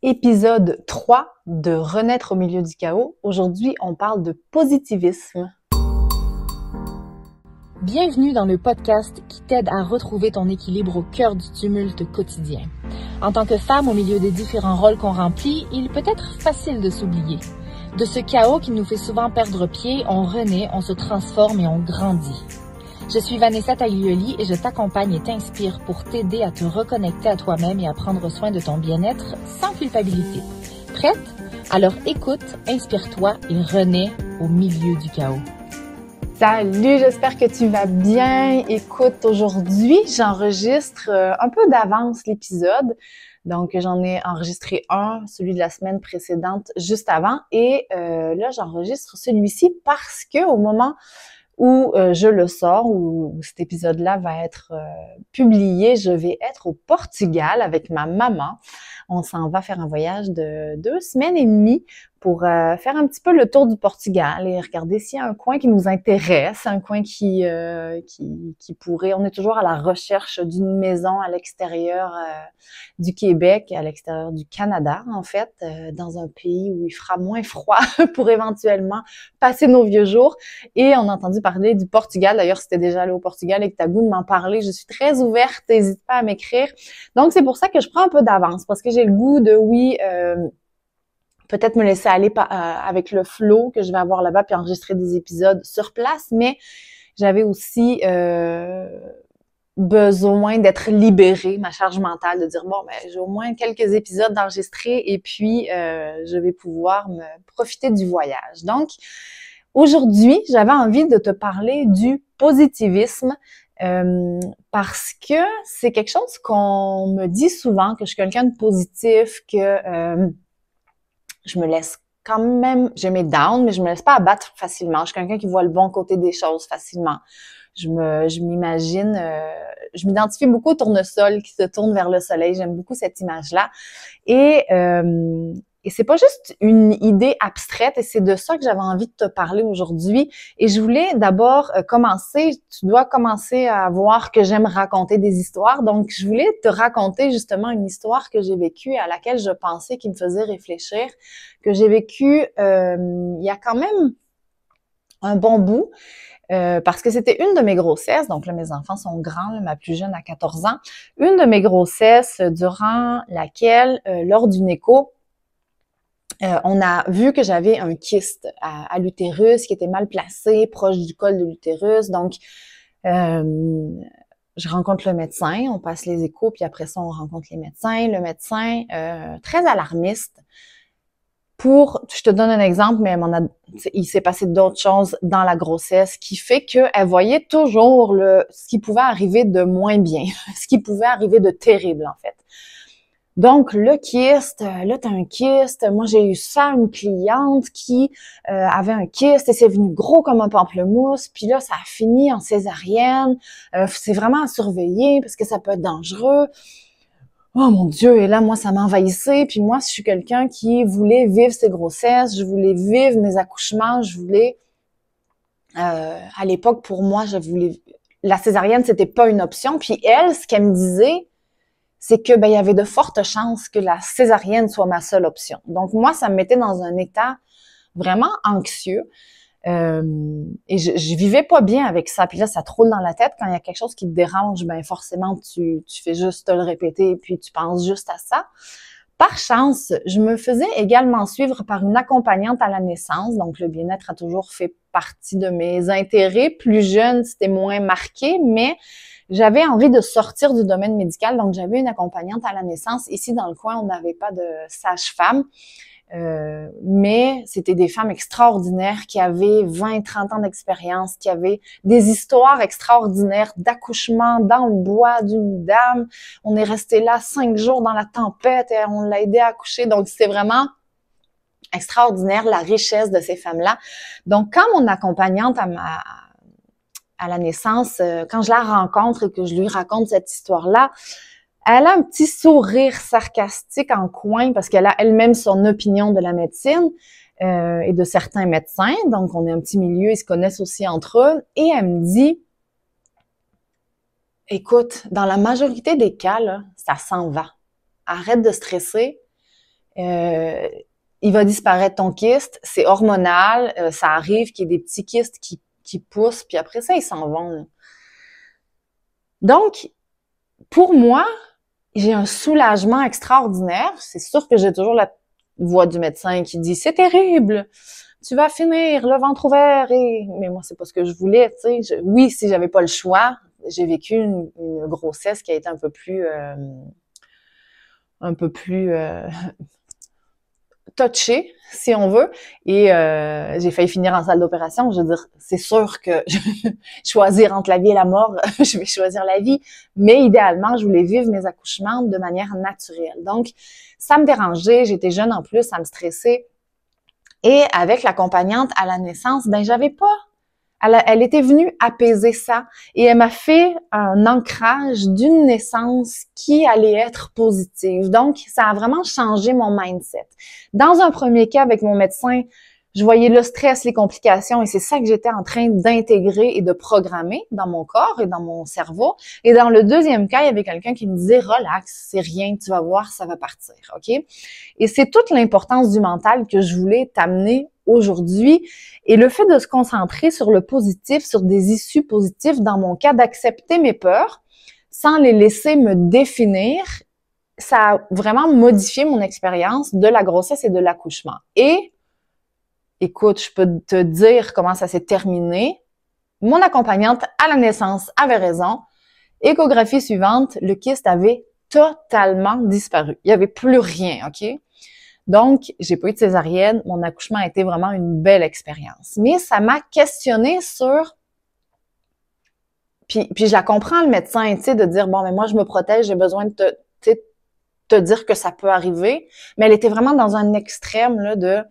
Épisode 3 de Renaître au milieu du chaos. Aujourd'hui, on parle de positivisme. Bienvenue dans le podcast qui t'aide à retrouver ton équilibre au cœur du tumulte quotidien. En tant que femme au milieu des différents rôles qu'on remplit, il peut être facile de s'oublier. De ce chaos qui nous fait souvent perdre pied, on renaît, on se transforme et on grandit. Je suis Vanessa Taglioli et je t'accompagne et t'inspire pour t'aider à te reconnecter à toi-même et à prendre soin de ton bien-être sans culpabilité. Prête? Alors écoute, inspire-toi et renais au milieu du chaos. Salut, j'espère que tu vas bien. Écoute, aujourd'hui, j'enregistre un peu d'avance l'épisode. Donc, j'en ai enregistré un, celui de la semaine précédente, juste avant. Et là, j'enregistre celui-ci parce que au moment où je le sors, où cet épisode-là va être publié, je vais être au Portugal avec ma maman. On s'en va faire un voyage de 2 semaines et demie pour faire un petit peu le tour du Portugal et regarder s'il y a un coin qui nous intéresse, un coin qui pourrait... On est toujours à la recherche d'une maison à l'extérieur du Québec, à l'extérieur du Canada, en fait, dans un pays où il fera moins froid pour éventuellement passer nos vieux jours. Et on a entendu parler du Portugal. D'ailleurs, si t'es déjà allé au Portugal et que t'as goût de m'en parler, je suis très ouverte. N'hésite pas à m'écrire. Donc, c'est pour ça que je prends un peu d'avance parce que j'ai le goût de, peut-être me laisser aller avec le flow que je vais avoir là-bas puis enregistrer des épisodes sur place, mais j'avais aussi besoin d'être libérée, ma charge mentale, de dire bon, ben j'ai au moins quelques épisodes d'enregistrer et puis je vais pouvoir me profiter du voyage. Donc, aujourd'hui, j'avais envie de te parler du positivisme parce que c'est quelque chose qu'on me dit souvent, que je suis quelqu'un de positif, que je me laisse quand même, j'ai mes downs, mais je me laisse pas abattre facilement. Je suis quelqu'un qui voit le bon côté des choses facilement. Je m'imagine, je m'identifie beaucoup au tournesol qui se tourne vers le soleil. J'aime beaucoup cette image-là. Et c'est pas juste une idée abstraite, et c'est de ça que j'avais envie de te parler aujourd'hui. Et je voulais d'abord commencer, tu dois commencer à voir que j'aime raconter des histoires. Donc, je voulais te raconter justement une histoire que j'ai vécue, à laquelle je pensais, qui me faisait réfléchir, que j'ai vécue il y a quand même un bon bout. Parce que c'était une de mes grossesses, donc là mes enfants sont grands, là, ma plus jeune a 14 ans, une de mes grossesses durant laquelle, lors d'une écho, on a vu que j'avais un kyste à l'utérus qui était mal placé, proche du col de l'utérus. Donc, je rencontre le médecin, on passe les échos, puis après ça, on rencontre les médecins. Le médecin, très alarmiste, je te donne un exemple, mais il s'est passé d'autres choses dans la grossesse qui fait qu'elle voyait toujours ce qui pouvait arriver de moins bien, ce qui pouvait arriver de terrible, en fait. Donc, le kyste, là, t'as un kyste. Moi, j'ai eu ça, une cliente qui avait un kyste et c'est venu gros comme un pamplemousse. Puis là, ça a fini en césarienne. C'est vraiment à surveiller parce que ça peut être dangereux. Oh mon Dieu! Et là, moi, ça m'envahissait. Puis moi, je suis quelqu'un qui voulait vivre ses grossesses. Je voulais vivre mes accouchements. Je voulais... à l'époque, pour moi, la césarienne, c'était pas une option. Puis elle, ce qu'elle me disait, c'est que il y avait de fortes chances que la césarienne soit ma seule option. Donc moi, ça me mettait dans un état vraiment anxieux et je vivais pas bien avec ça. Puis là, ça te roule dans la tête quand il y a quelque chose qui te dérange, forcément tu fais juste te le répéter et puis tu penses juste à ça. Par chance, je me faisais également suivre par une accompagnante à la naissance. Donc le bien-être a toujours fait partie de mes intérêts. Plus jeune, c'était moins marqué, mais j'avais envie de sortir du domaine médical, donc j'avais une accompagnante à la naissance. Ici, dans le coin, on n'avait pas de sage-femme, mais c'était des femmes extraordinaires qui avaient 20-30 ans d'expérience, qui avaient des histoires extraordinaires d'accouchement dans le bois d'une dame. On est resté là 5 jours dans la tempête et on l'a aidé à accoucher, donc c'est vraiment extraordinaire la richesse de ces femmes-là. Donc, quand mon accompagnante à la naissance, quand je la rencontre et que je lui raconte cette histoire-là, elle a un petit sourire sarcastique en coin parce qu'elle a elle-même son opinion de la médecine et de certains médecins. Donc, on est un petit milieu, ils se connaissent aussi entre eux. Et elle me dit, écoute, dans la majorité des cas, là, ça s'en va. Arrête de stresser. il va disparaître ton kyste, c'est hormonal, ça arrive qu'il y ait des petits kystes qui poussent, puis après ça, ils s'en vont. Là. Donc, pour moi, j'ai un soulagement extraordinaire. C'est sûr que j'ai toujours la voix du médecin qui dit « C'est terrible! Tu vas finir le ventre ouvert! » Mais moi, c'est pas ce que je voulais, tu sais. Oui, si j'avais pas le choix, j'ai vécu une grossesse qui a été un peu plus touchée, si on veut, et j'ai failli finir en salle d'opération. Je veux dire, c'est sûr que choisir entre la vie et la mort, je vais choisir la vie, mais idéalement, je voulais vivre mes accouchements de manière naturelle. Donc, ça me dérangeait, j'étais jeune en plus, ça me stressait, et avec l'accompagnante à la naissance, ben j'avais pas. Elle était venue apaiser ça et elle m'a fait un ancrage d'une naissance qui allait être positive. Donc, ça a vraiment changé mon mindset. Dans un premier cas, avec mon médecin, je voyais le stress, les complications et c'est ça que j'étais en train d'intégrer et de programmer dans mon corps et dans mon cerveau. Et dans le deuxième cas, il y avait quelqu'un qui me disait « Relax, c'est rien, tu vas voir, ça va partir. » OK? Et c'est toute l'importance du mental que je voulais t'amener aujourd'hui. Et le fait de se concentrer sur le positif, sur des issues positives, dans mon cas, d'accepter mes peurs sans les laisser me définir, ça a vraiment modifié mon expérience de la grossesse et de l'accouchement. Et, écoute, je peux te dire comment ça s'est terminé. Mon accompagnante à la naissance avait raison. Échographie suivante, le kyste avait totalement disparu. Il n'y avait plus rien, OK? Donc, j'ai pas eu de césarienne. Mon accouchement a été vraiment une belle expérience. Mais ça m'a questionnée sur... Puis je la comprends, le médecin, tu sais, de dire, bon, mais moi, je me protège, j'ai besoin de te dire que ça peut arriver. Mais elle était vraiment dans un extrême, là, de...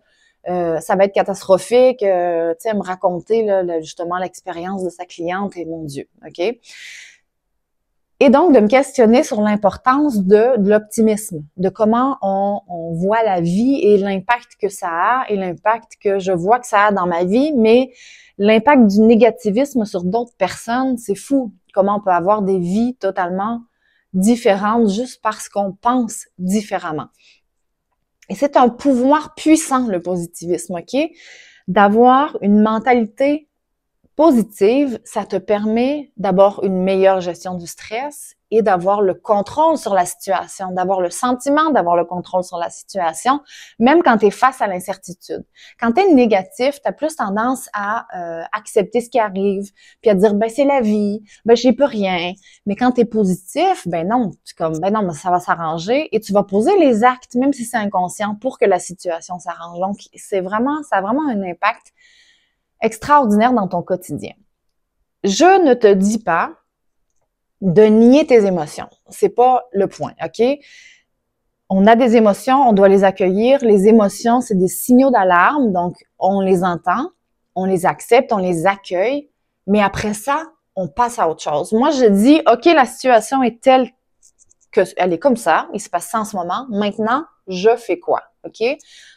ça va être catastrophique, tu sais, me raconter, là, justement, l'expérience de sa cliente, et mon Dieu, OK? Et donc, de me questionner sur l'importance de l'optimisme, de comment on voit la vie et l'impact que ça a et l'impact que je vois que ça a dans ma vie, mais l'impact du négativisme sur d'autres personnes, c'est fou. Comment on peut avoir des vies totalement différentes juste parce qu'on pense différemment. Et c'est un pouvoir puissant, le positivisme, OK? D'avoir une mentalité positive, ça te permet d'abord une meilleure gestion du stress et d'avoir le contrôle sur la situation, d'avoir le sentiment d'avoir le contrôle sur la situation, même quand tu es face à l'incertitude. Quand tu es négatif, tu as plus tendance à accepter ce qui arrive, puis à dire ben c'est la vie, ben j'y peux rien. Mais quand tu es positif, ben non, tu comme ben non, mais ça va s'arranger et tu vas poser les actes même si c'est inconscient pour que la situation s'arrange. Donc ça a vraiment un impact extraordinaire dans ton quotidien. Je ne te dis pas de nier tes émotions. C'est pas le point, OK? On a des émotions, on doit les accueillir. Les émotions, c'est des signaux d'alarme, donc on les entend, on les accepte, on les accueille, mais après ça, on passe à autre chose. Moi, je dis, OK, la situation est telle qu'elle est comme ça, il se passe ça en ce moment, maintenant, je fais quoi? OK?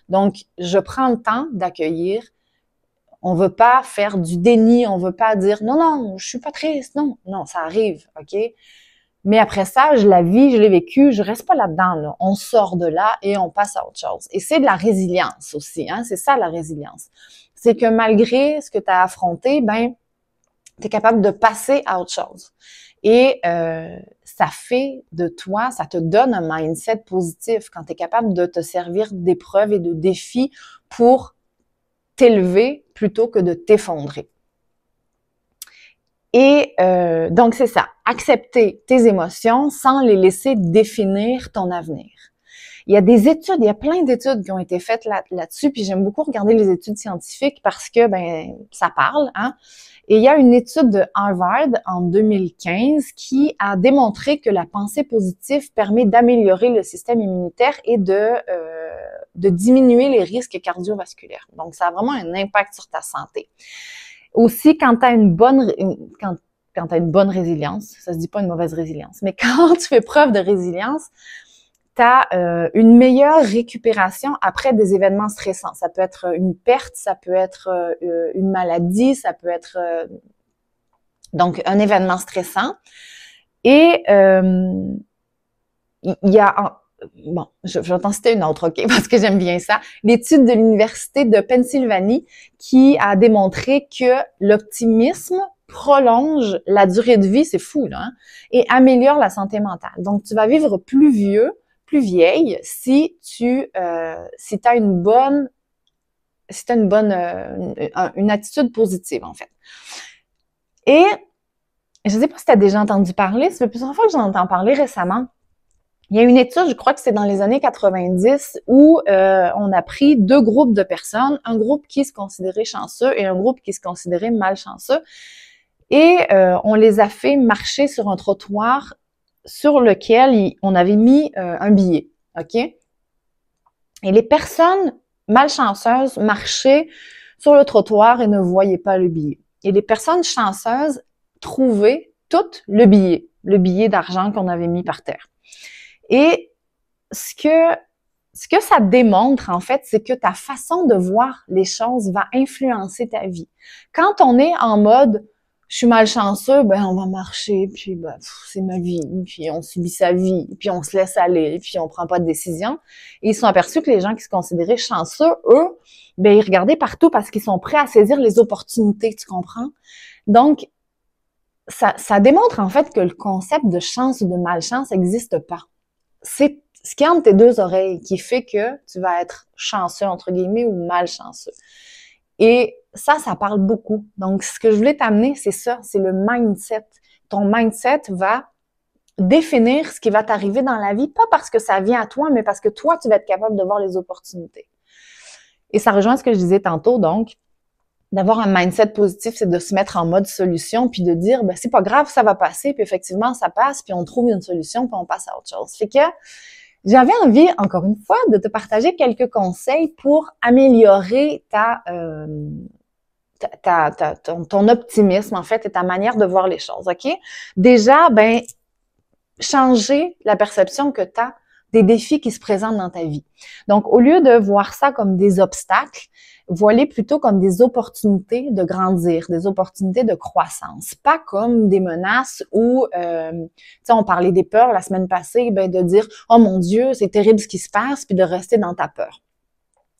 Donc, je prends le temps d'accueillir. On veut pas faire du déni, on veut pas dire non, non, je suis pas triste, non, non, ça arrive, OK? Mais après ça, je la vis, je l'ai vécu, je reste pas là-dedans, là. On sort de là et on passe à autre chose. Et c'est de la résilience aussi, hein? C'est ça la résilience. C'est que malgré ce que tu as affronté, ben, tu es capable de passer à autre chose. Et ça fait de toi, ça te donne un mindset positif quand tu es capable de te servir d'épreuves et de défis pour t'élever plutôt que de t'effondrer. Et donc, c'est ça, accepter tes émotions sans les laisser définir ton avenir. Il y a des études, il y a plein d'études qui ont été faites là-dessus, puis j'aime beaucoup regarder les études scientifiques parce que, ben, ça parle, hein. Et il y a une étude de Harvard en 2015 qui a démontré que la pensée positive permet d'améliorer le système immunitaire et de diminuer les risques cardiovasculaires. Donc, ça a vraiment un impact sur ta santé. Aussi, quand tu as quand tu as une bonne résilience, ça se dit pas une mauvaise résilience, mais quand tu fais preuve de résilience, tu as une meilleure récupération après des événements stressants. Ça peut être une perte, ça peut être une maladie, ça peut être donc un événement stressant. Et il y a bon, je vais t'en citer une autre, OK, parce que j'aime bien ça. L'étude de l'Université de Pennsylvanie qui a démontré que l'optimisme prolonge la durée de vie, c'est fou, là, hein, et améliore la santé mentale. Donc, tu vas vivre plus vieux, plus vieille si si t'as une bonne, une attitude positive, en fait. Et je ne sais pas si tu as déjà entendu parler, ça fait plusieurs fois que j'en entends parler récemment. Il y a une étude, je crois que c'est dans les années 90, où on a pris deux groupes de personnes, un groupe qui se considérait chanceux et un groupe qui se considérait malchanceux. Et on les a fait marcher sur un trottoir sur lequel on avait mis un billet, OK? Et les personnes malchanceuses marchaient sur le trottoir et ne voyaient pas le billet. Et les personnes chanceuses trouvaient toutes le billet d'argent qu'on avait mis par terre. Et ce que ça démontre, en fait, c'est que ta façon de voir les choses va influencer ta vie. Quand on est en mode « je suis malchanceux », ben on va marcher, puis ben, c'est ma vie, puis on subit sa vie, puis on se laisse aller, puis on prend pas de décision. Et ils sont aperçus que les gens qui se considéraient chanceux, eux, ben ils regardaient partout parce qu'ils sont prêts à saisir les opportunités, tu comprends? Donc, ça démontre en fait que le concept de chance ou de malchance n'existe pas. C'est ce qui est entre tes deux oreilles qui fait que tu vas être chanceux, entre guillemets, ou malchanceux. Et ça parle beaucoup. Donc, ce que je voulais t'amener, c'est ça, c'est le mindset. Ton mindset va définir ce qui va t'arriver dans la vie, pas parce que ça vient à toi, mais parce que toi, tu vas être capable de voir les opportunités. Et ça rejoint ce que je disais tantôt, donc, d'avoir un mindset positif, c'est de se mettre en mode solution, puis de dire, ben c'est pas grave, ça va passer, puis effectivement, ça passe, puis on trouve une solution, puis on passe à autre chose. Fait que j'avais envie, encore une fois, de te partager quelques conseils pour améliorer ton optimisme, en fait, et ta manière de voir les choses, OK? Déjà, ben, changer la perception que tu as des défis qui se présentent dans ta vie. Donc, au lieu de voir ça comme des obstacles, vois-les plutôt comme des opportunités de grandir, des opportunités de croissance, pas comme des menaces ou, tu sais, on parlait des peurs la semaine passée, ben de dire « Oh mon Dieu, c'est terrible ce qui se passe », puis de rester dans ta peur.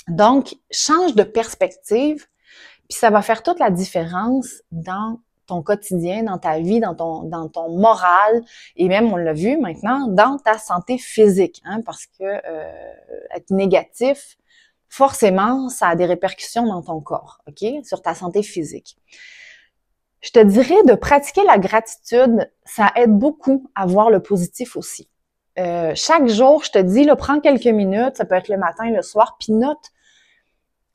Donc, change de perspective, puis ça va faire toute la différence dans ton quotidien, dans ta vie, dans ton moral, et même, on l'a vu maintenant, dans ta santé physique, hein, parce que être négatif, forcément, ça a des répercussions dans ton corps, OK? Sur ta santé physique. Je te dirais de pratiquer la gratitude, ça aide beaucoup à voir le positif aussi. Chaque jour, je te dis, là, prends quelques minutes, ça peut être le matin, le soir, puis note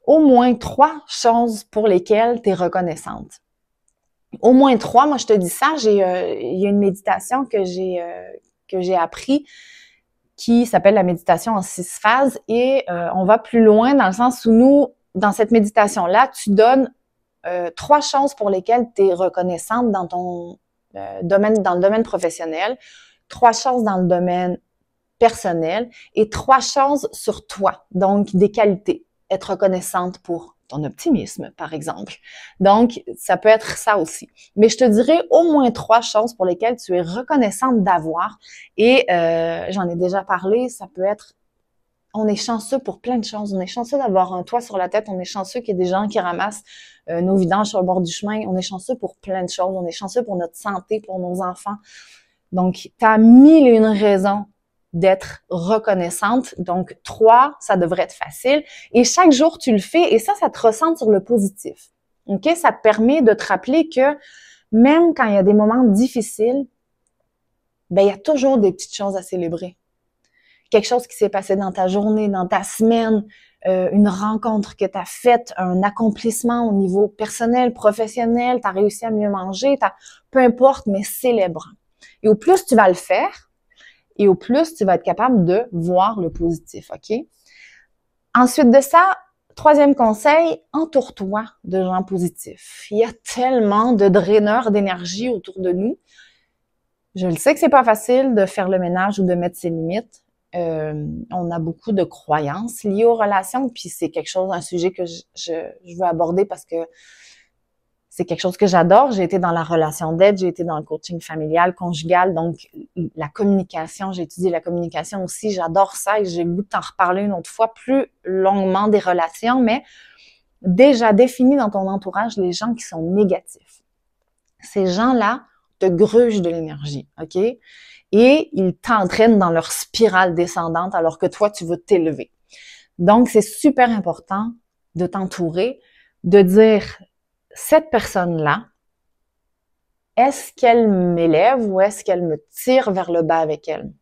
au moins 3 choses pour lesquelles tu es reconnaissante. Au moins 3, moi je te dis ça, il y a une méditation que j'ai appris qui s'appelle la méditation en 6 phases et on va plus loin dans le sens où nous, dans cette méditation-là, tu donnes 3 choses pour lesquelles tu es reconnaissante dans ton domaine, dans le domaine professionnel, 3 choses dans le domaine personnel et 3 choses sur toi, donc des qualités. Être reconnaissante pour ton optimisme, par exemple. Donc, ça peut être ça aussi. Mais je te dirais au moins 3 choses pour lesquelles tu es reconnaissante d'avoir. Et j'en ai déjà parlé, ça peut être, on est chanceux pour plein de choses. On est chanceux d'avoir un toit sur la tête. On est chanceux qu'il y ait des gens qui ramassent nos vidanges sur le bord du chemin. On est chanceux pour plein de choses. On est chanceux pour notre santé, pour nos enfants. Donc, tu as 1001 raisons d'être reconnaissante. Donc, 3, ça devrait être facile. Et chaque jour, tu le fais et ça te ressente sur le positif. OK? Ça te permet de te rappeler que même quand il y a des moments difficiles, ben, il y a toujours des petites choses à célébrer. Quelque chose qui s'est passé dans ta journée, dans ta semaine, une rencontre que tu as faite, un accomplissement au niveau personnel, professionnel, tu as réussi à mieux manger, peu importe, mais célèbre. Et au plus tu vas le faire, et au plus, tu vas être capable de voir le positif, OK? Ensuite de ça, 3e conseil, entoure-toi de gens positifs. Il y a tellement de draineurs d'énergie autour de nous. Je le sais que c'est pas facile de faire le ménage ou de mettre ses limites. On a beaucoup de croyances liées aux relations, puis c'est quelque chose, un sujet que je veux aborder parce que C'est quelque chose que j'adore. J'ai été dans la relation d'aide, j'ai été dans le coaching familial, conjugal, donc la communication, j'ai étudié la communication aussi. J'adore ça et j'ai le goût de t'en reparler une autre fois plus longuement des relations, mais déjà définis dans ton entourage les gens qui sont négatifs. Ces gens-là te grugent de l'énergie, OK? Et ils t'entraînent dans leur spirale descendante alors que toi, tu veux t'élever. Donc, c'est super important de t'entourer, de dire, cette personne-là, est-ce qu'elle m'élève ou est-ce qu'elle me tire vers le bas avec elle?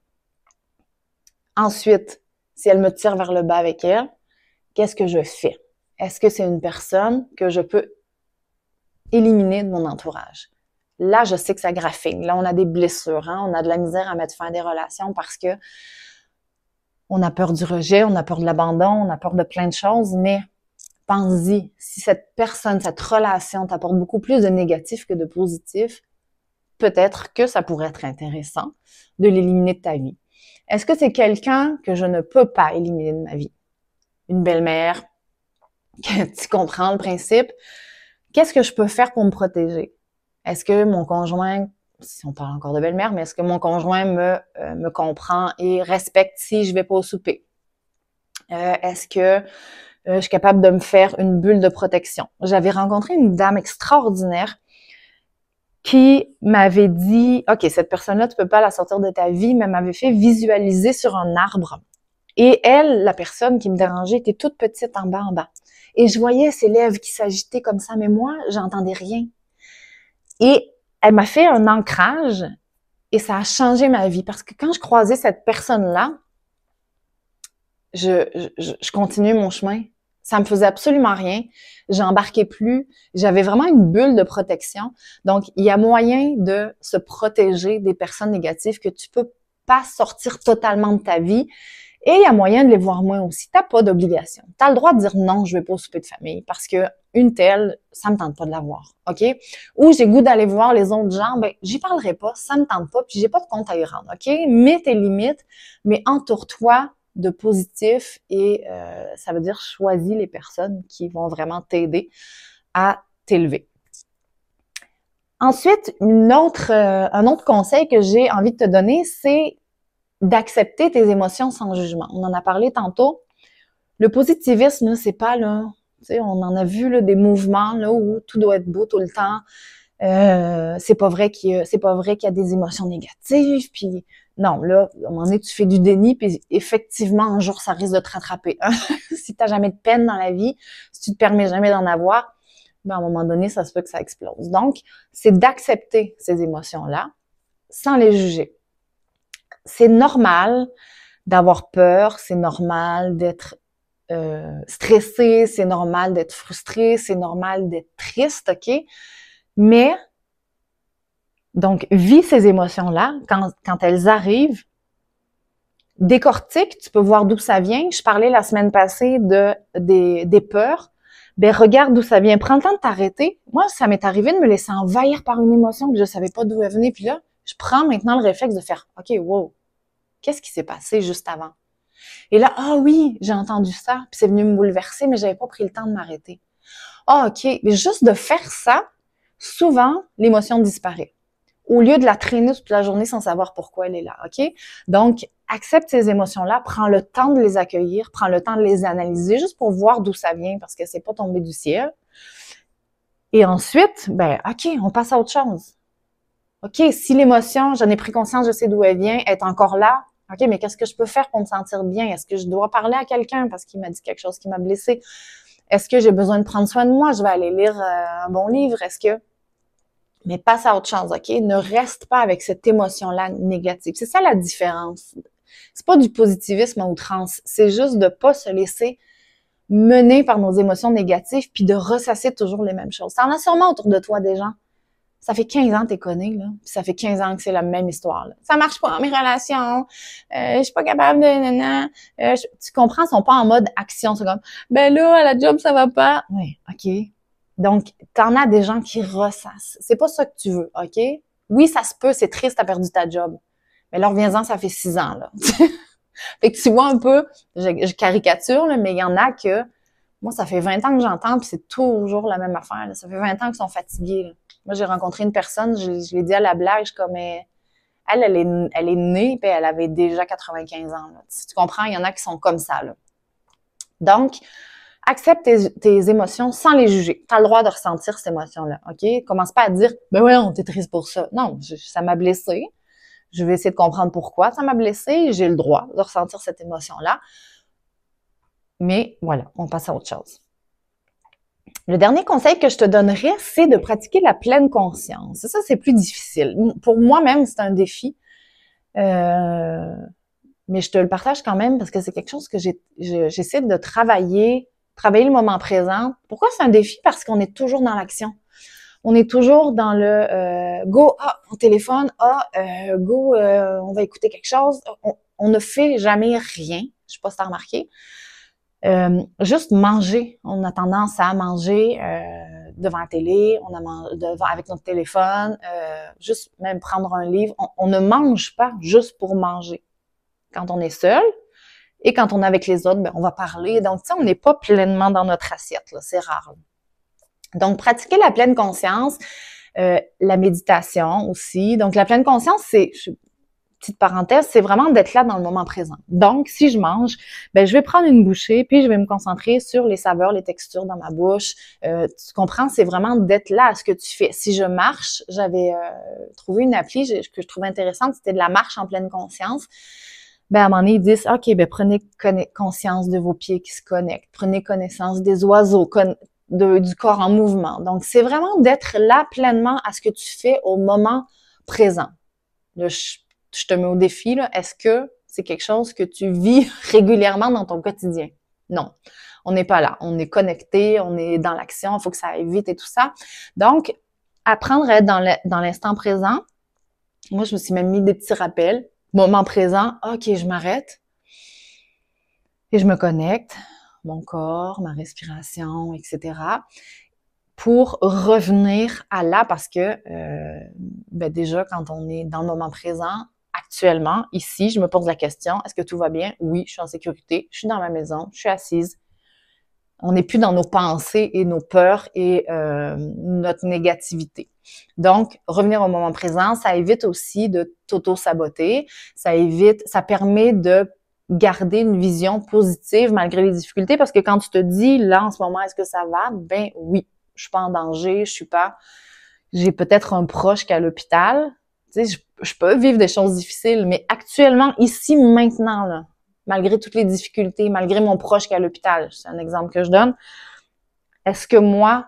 Ensuite, si elle me tire vers le bas avec elle, qu'est-ce que je fais? Est-ce que c'est une personne que je peux éliminer de mon entourage? Là, je sais que ça graphique. Là, on a des blessures, hein? On a de la misère à mettre fin à des relations parce que on a peur du rejet, on a peur de l'abandon, on a peur de plein de choses, mais pense-y, si cette personne, cette relation t'apporte beaucoup plus de négatif que de positif, peut-être que ça pourrait être intéressant de l'éliminer de ta vie. Est-ce que c'est quelqu'un que je ne peux pas éliminer de ma vie? Une belle-mère, tu comprends le principe? Qu'est-ce que je peux faire pour me protéger? Est-ce que mon conjoint, si on parle encore de belle-mère, mais est-ce que mon conjoint me comprend et respecte si je vais pas au souper? Est-ce que je suis capable de me faire une bulle de protection? J'avais rencontré une dame extraordinaire qui m'avait dit, OK, cette personne-là, tu peux pas la sortir de ta vie, mais elle m'avait fait visualiser sur un arbre. Et elle, la personne qui me dérangeait, était toute petite en bas. Et je voyais ses lèvres qui s'agitaient comme ça, mais moi, j'entendais rien. Et elle m'a fait un ancrage et ça a changé ma vie parce que quand je croisais cette personne-là, je continuais mon chemin. Ça me faisait absolument rien. J'embarquais plus. J'avais vraiment une bulle de protection. Donc, il y a moyen de se protéger des personnes négatives que tu peux pas sortir totalement de ta vie. Et il y a moyen de les voir moins aussi. T'as pas d'obligation. T'as le droit de dire non, je vais pas au souper de famille parce que une telle, ça me tente pas de la voir, OK? Ou j'ai goût d'aller voir les autres gens, ben j'y parlerai pas, ça me tente pas, puis j'ai pas de compte à y rendre, OK? Mets tes limites, mais entoure-toi de positif et ça veut dire choisis les personnes qui vont vraiment t'aider à t'élever. Ensuite, un autre conseil que j'ai envie de te donner, c'est d'accepter tes émotions sans jugement. On en a parlé tantôt. Le positivisme, là, c'est pas là, tu sais, on en a vu là, des mouvements là où tout doit être beau tout le temps. C'est pas vrai qu'il y a des émotions négatives. Puis non, là, à un moment donné, tu fais du déni, puis effectivement, un jour, ça risque de te rattraper. Hein? Si t'as jamais de peine dans la vie, si tu te permets jamais d'en avoir, ben à un moment donné, ça se peut que ça explose. Donc, c'est d'accepter ces émotions-là sans les juger. C'est normal d'avoir peur, c'est normal d'être stressé, c'est normal d'être frustré, c'est normal d'être triste, OK? Mais, donc, vis ces émotions-là quand elles arrivent, décortique, tu peux voir d'où ça vient. Je parlais la semaine passée des peurs. Ben, regarde d'où ça vient. Prends le temps de t'arrêter. Moi, ça m'est arrivé de me laisser envahir par une émotion, puis je savais pas d'où elle venait. Puis là, je prends maintenant le réflexe de faire, OK, wow, qu'est-ce qui s'est passé juste avant? Et là, ah oui, j'ai entendu ça, puis c'est venu me bouleverser, mais j'avais pas pris le temps de m'arrêter. Ah, OK, mais juste de faire ça, souvent, l'émotion disparaît. Au lieu de la traîner toute la journée sans savoir pourquoi elle est là, OK? Donc, accepte ces émotions-là, prends le temps de les accueillir, prends le temps de les analyser juste pour voir d'où ça vient parce que c'est pas tombé du ciel. Et ensuite, ben, OK, on passe à autre chose. OK, si l'émotion, j'en ai pris conscience, je sais d'où elle vient, elle est encore là. OK, mais qu'est-ce que je peux faire pour me sentir bien? Est-ce que je dois parler à quelqu'un parce qu'il m'a dit quelque chose qui m'a blessée? Est-ce que j'ai besoin de prendre soin de moi? Je vais aller lire un bon livre. Mais passe à autre chose, OK? Ne reste pas avec cette émotion-là négative. C'est ça la différence. C'est pas du positivisme à outrance. C'est juste de pas se laisser mener par nos émotions négatives puis de ressasser toujours les mêmes choses. T'en as sûrement autour de toi des gens. Ça fait 15 ans que t'es connu, là. Puis ça fait 15 ans que c'est la même histoire, là. Ça marche pas dans mes relations. Je suis pas capable de... tu comprends, ils sont pas en mode action. C'est comme, ben là, à la job, ça va pas. Oui, OK. Donc, t'en as des gens qui ressassent. C'est pas ça que tu veux, OK? Oui, ça se peut, c'est triste, t'as perdu ta job. Mais là, reviens-en, ça fait 6 ans, là. Fait que tu vois un peu, je caricature, là, mais il y en a que Moi, ça fait 20 ans que j'entends, puis c'est toujours la même affaire. Là. Ça fait 20 ans qu'ils sont fatigués. Là. Moi, j'ai rencontré une personne, je l'ai dit à la blague, je suis comme, elle est née, puis elle avait déjà 95 ans. Là. Tu comprends, il y en a qui sont comme ça. Là. Donc, accepte tes émotions sans les juger. Tu as le droit de ressentir cette émotion-là, OK? Commence pas à dire, ben ouais, on t'est triste pour ça. Non, ça m'a blessée. Je vais essayer de comprendre pourquoi ça m'a blessée. J'ai le droit de ressentir cette émotion-là. Mais voilà, on passe à autre chose. Le dernier conseil que je te donnerais, c'est de pratiquer la pleine conscience. Ça, c'est plus difficile. Pour moi-même, c'est un défi. Mais je te le partage quand même parce que c'est quelque chose que j'essaie de travailler le moment présent. Pourquoi c'est un défi? Parce qu'on est toujours dans l'action. On est toujours dans le go, on téléphone, go, on va écouter quelque chose. On ne fait jamais rien. Je sais pas si t'as remarqué. Juste manger. On a tendance à manger devant la télé, avec notre téléphone, juste même prendre un livre. On ne mange pas juste pour manger. Quand on est seul et quand on est avec les autres, ben, on va parler. Donc, tu sais, on n'est pas pleinement dans notre assiette, là. C'est rare. Donc, pratiquer la pleine conscience, la méditation aussi. Donc, la pleine conscience, petite parenthèse, c'est vraiment d'être là dans le moment présent. Donc, si je mange, ben je vais prendre une bouchée, puis je vais me concentrer sur les saveurs, les textures dans ma bouche. Tu comprends? C'est vraiment d'être là à ce que tu fais. Si je marche, j'avais trouvé une appli que je trouvais intéressante, c'était de la marche en pleine conscience. Ben à un moment donné, ils disent, OK, ben prenez conscience de vos pieds qui se connectent, prenez connaissance des oiseaux, du corps en mouvement. Donc, c'est vraiment d'être là pleinement à ce que tu fais au moment présent. Je te mets au défi, là. Est-ce que c'est quelque chose que tu vis régulièrement dans ton quotidien? Non. On n'est pas là. On est connecté, on est dans l'action, il faut que ça aille vite et tout ça. Donc, apprendre à être dans l'instant présent. Moi, je me suis même mis des petits rappels. Moment présent, OK, je m'arrête et je me connecte, mon corps, ma respiration, etc., pour revenir à là, parce que ben déjà, quand on est dans le moment présent, actuellement, ici, je me pose la question, est-ce que tout va bien? Oui, je suis en sécurité, je suis dans ma maison, je suis assise. On n'est plus dans nos pensées et nos peurs et notre négativité. Donc, revenir au moment présent, ça évite aussi de t'auto-saboter, ça permet de garder une vision positive malgré les difficultés, parce que quand tu te dis, là, en ce moment, est-ce que ça va? Ben oui, je suis pas en danger, j'ai peut-être un proche qui est à l'hôpital, tu sais, je peux vivre des choses difficiles, mais actuellement, ici, maintenant, là, malgré toutes les difficultés, malgré mon proche qui est à l'hôpital, c'est un exemple que je donne, est-ce que moi,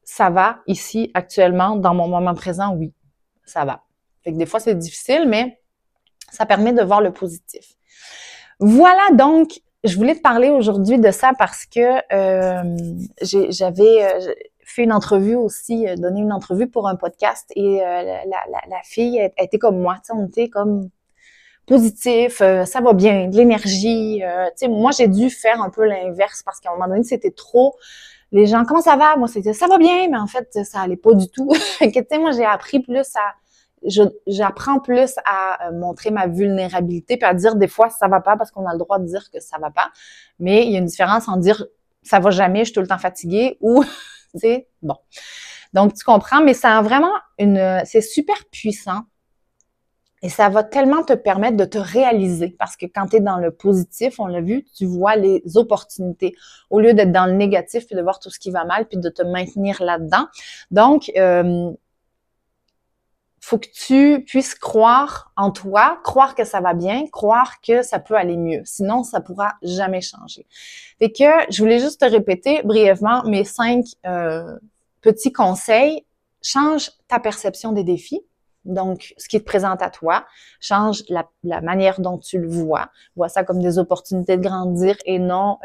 ça va ici, actuellement, dans mon moment présent? Oui, ça va. Fait que des fois, c'est difficile, mais ça permet de voir le positif. Voilà, donc, je voulais te parler aujourd'hui de ça parce que j'avais fait une entrevue aussi, donné une entrevue pour un podcast et la fille elle était comme moi, tu sais, on était comme positif, ça va bien, de l'énergie. Tu sais, moi, j'ai dû faire un peu l'inverse parce qu'à un moment donné, c'était trop. Les gens, comment ça va? Moi, c'était ça va bien, mais en fait, ça allait pas du tout. Tu sais, moi, j'ai appris plus j'apprends plus à montrer ma vulnérabilité puis à dire des fois ça va pas parce qu'on a le droit de dire que ça va pas. Mais il y a une différence en dire ça va jamais, je suis tout le temps fatiguée ou, tu sais, bon. Donc, tu comprends, mais ça a vraiment c'est super puissant. Et ça va tellement te permettre de te réaliser parce que quand tu es dans le positif, on l'a vu, tu vois les opportunités au lieu d'être dans le négatif puis de voir tout ce qui va mal puis de te maintenir là-dedans. Donc, faut que tu puisses croire en toi, croire que ça va bien, croire que ça peut aller mieux. Sinon, ça pourra jamais changer. Fait que je voulais juste te répéter brièvement mes 5 petits conseils. Change ta perception des défis. Donc, ce qui te présente à toi, change la manière dont tu le vois. Vois ça comme des opportunités de grandir et non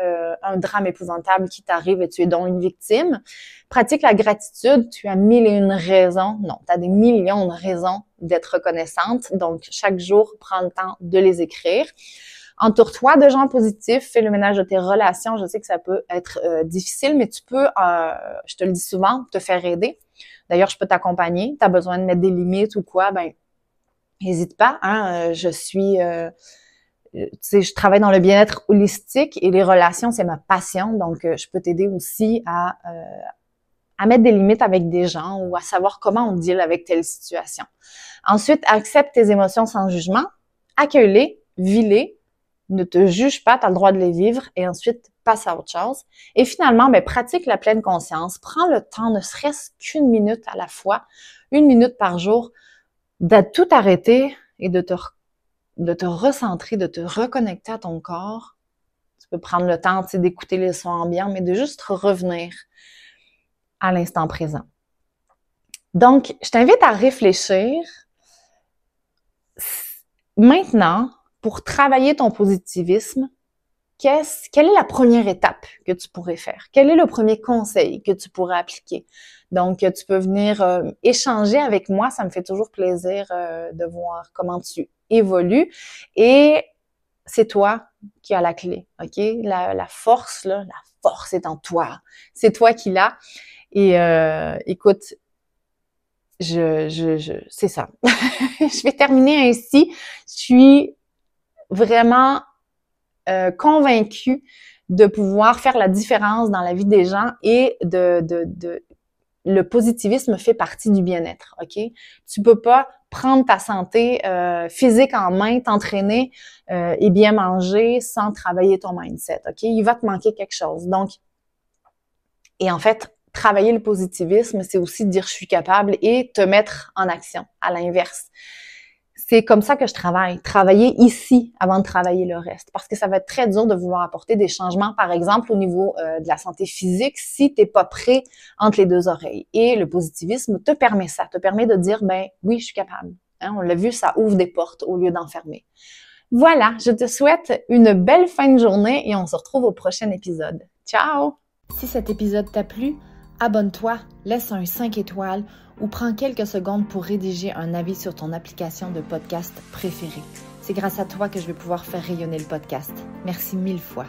un drame épouvantable qui t'arrive et tu es donc une victime. Pratique la gratitude. Tu as 1001 raisons. Non, tu as des millions de raisons d'être reconnaissante. Donc, chaque jour, prends le temps de les écrire. Entoure-toi de gens positifs, fais le ménage de tes relations. Je sais que ça peut être difficile, mais tu peux, je te le dis souvent, te faire aider. D'ailleurs, je peux t'accompagner. Tu as besoin de mettre des limites ou quoi, ben n'hésite pas. Hein, je travaille dans le bien-être holistique et les relations, c'est ma passion. Donc, je peux t'aider aussi à mettre des limites avec des gens ou à savoir comment on deal avec telle situation. Ensuite, accepte tes émotions sans jugement, accueille-les, vis-les, ne te juge pas, tu as le droit de les vivre et ensuite passe à autre chose. Et finalement, pratique la pleine conscience. Prends le temps, ne serait-ce qu'une minute à la fois, 1 minute par jour, de tout arrêter et de te recentrer, de te reconnecter à ton corps. Tu peux prendre le temps d'écouter les sons ambiants, mais de juste revenir à l'instant présent. Donc, je t'invite à réfléchir maintenant pour travailler ton positivisme. Quelle est la première étape que tu pourrais faire? Quel est le premier conseil que tu pourrais appliquer? Donc, tu peux venir échanger avec moi. Ça me fait toujours plaisir de voir comment tu évolues. Et c'est toi qui as la clé, OK? La force, là, la force est en toi. C'est toi qui l'as. Et écoute, c'est ça. Je vais terminer ainsi. Je suis vraiment convaincue de pouvoir faire la différence dans la vie des gens et le positivisme fait partie du bien-être, OK? Tu peux pas prendre ta santé physique en main, t'entraîner et bien manger sans travailler ton mindset, OK? Il va te manquer quelque chose. Donc, et en fait, travailler le positivisme, c'est aussi dire je suis capable et te mettre en action, à l'inverse. C'est comme ça que je travaille. Travailler ici avant de travailler le reste. Parce que ça va être très dur de vouloir apporter des changements, par exemple, au niveau de la santé physique, si t'es pas prêt entre les deux oreilles. Et le positivisme te permet ça, te permet de dire, oui, je suis capable. Hein, on l'a vu, ça ouvre des portes au lieu d'enfermer. Voilà, je te souhaite une belle fin de journée et on se retrouve au prochain épisode. Ciao! Si cet épisode t'a plu, abonne-toi, laisse un 5 étoiles ou prends quelques secondes pour rédiger un avis sur ton application de podcast préférée. C'est grâce à toi que je vais pouvoir faire rayonner le podcast. Merci 1000 fois.